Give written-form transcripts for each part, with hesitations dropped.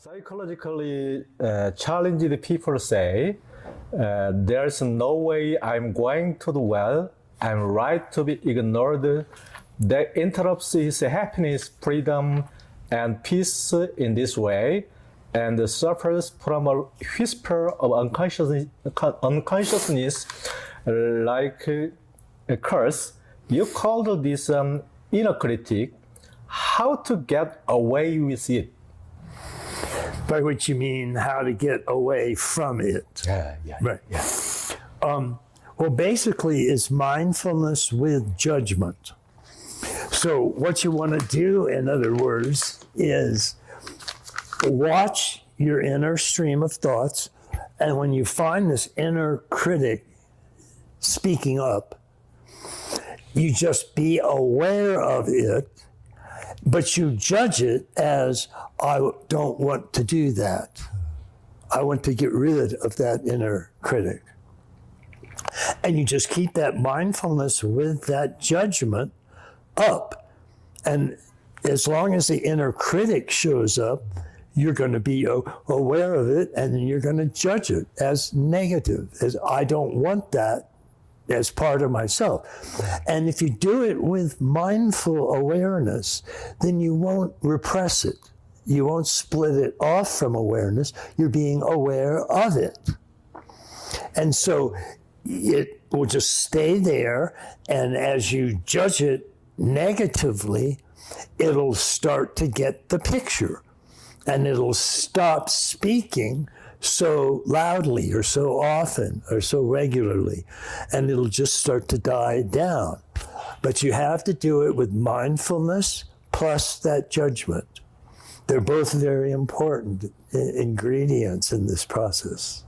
Psychologically challenged people say, there's no way I'm going to do well, I'm right to be ignored. That interrupts his happiness, freedom, and peace in this way, and suffers from a whisper of unconsciousness like a curse. You called this inner critic. How to get away with it? By which you mean how to get away from it. Right. Yeah. Well, basically, it's mindfulness with judgment. So what you want to do, in other words, is watch your inner stream of thoughts, and when you find this inner critic speaking up, you just be aware of it, but you judge it as, I don't want to do that. I want to get rid of that inner critic. And you just keep that mindfulness with that judgment up. And as long as the inner critic shows up, you're going to be aware of it, and you're going to judge it as negative, as I don't want that as part of myself. And if you do it with mindful awareness, then you won't repress it. You won't split it off from awareness. You're being aware of it. And so it will just stay there, and as you judge it negatively, it'll start to get the picture, and it'll stop speaking so loudly or so often or so regularly, and it'll just start to die down. But you have to do it with mindfulness plus that judgment. They're both very important ingredients in this process.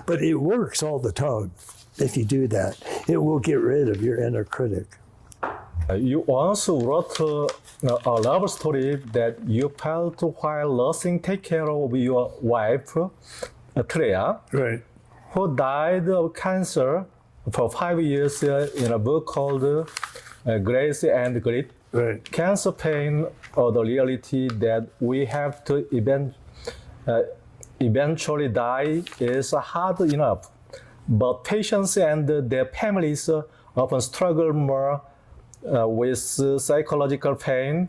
But it works all the time. If you do that, it will get rid of your inner critic. You once wrote a love story that you felt while nursing take care of your wife, Treya, Right. who died of cancer for 5 years in a book called Grace and Grit. Right. Cancer pain or the reality that we have to eventually die is hard enough, but patients and their families often struggle more with psychological pain.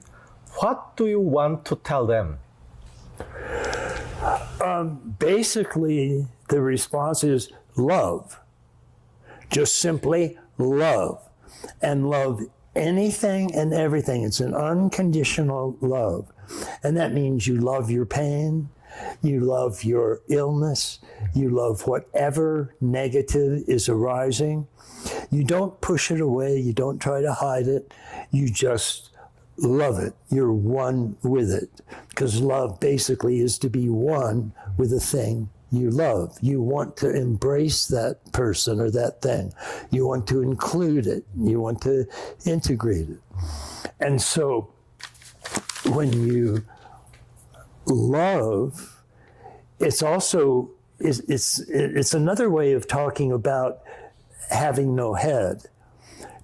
What do you want to tell them? Basically, the response is love. Just simply love. And love anything and everything. It's an unconditional love. And that means you love your pain, you love your illness, you love whatever negative is arising. You don't push it away, you don't try to hide it, you just love it. You're one with it. Because love basically is to be one with the thing you love. You want to embrace that person or that thing. You want to include it. You want to integrate it. And so when you love, it's also, it's another way of talking about having no head.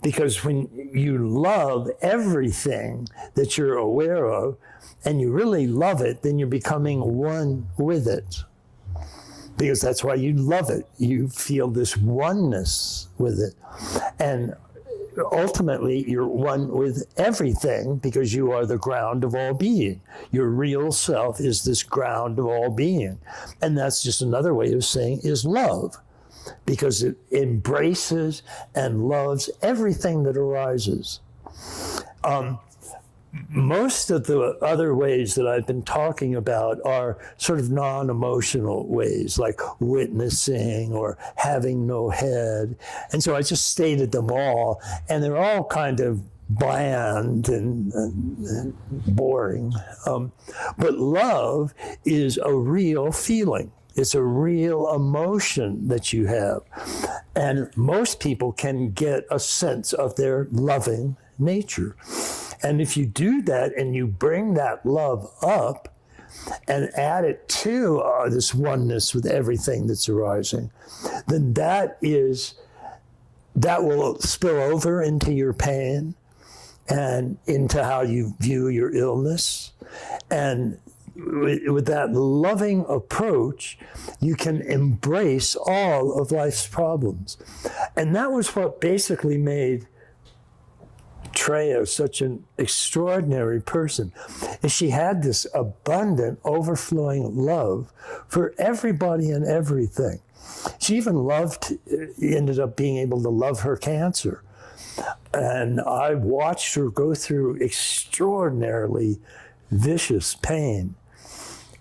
Because when you love everything that you're aware of, and you really love it, then you're becoming one with it. Because that's why you love it. You feel this oneness with it. And ultimately, you're one with everything because you are the ground of all being. Your real self is this ground of all being. And that's just another way of saying is love, because it embraces and loves everything that arises. Most of the other ways that I've been talking about are sort of non-emotional ways, like witnessing or having no head. And so I just stated them all, and they're all kind of bland and boring. But love is a real feeling. It's a real emotion that you have. And most people can get a sense of their loving nature. And if you do that and you bring that love up and add it to this oneness with everything that's arising, then that will spill over into your pain and into how you view your illness. And with that loving approach, you can embrace all of life's problems. And that was what basically made Treya such an extraordinary person. Is she had this abundant, overflowing love for everybody and everything. She even ended up being able to love her cancer. And I watched her go through extraordinarily vicious pain.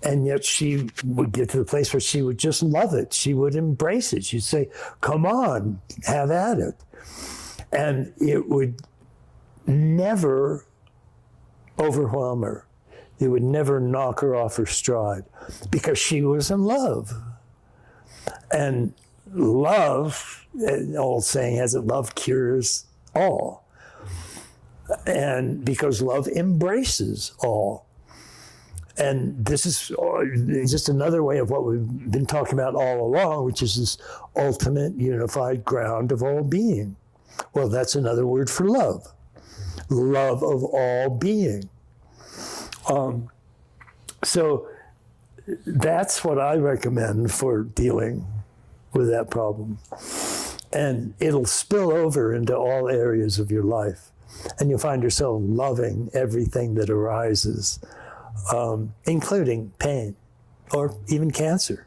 And yet she would get to the place where she would just love it. She would embrace it. She'd say, come on, have at it. And it would never overwhelm her. It would never knock her off her stride because she was in love. And love, an old saying has it, love cures all. And because love embraces all. And this is just another way of what we've been talking about all along, which is this ultimate unified ground of all being. Well, that's another word for love. Love of all being. So that's what I recommend for dealing with that problem. And it'll spill over into all areas of your life. And you'll find yourself loving everything that arises, including pain or even cancer.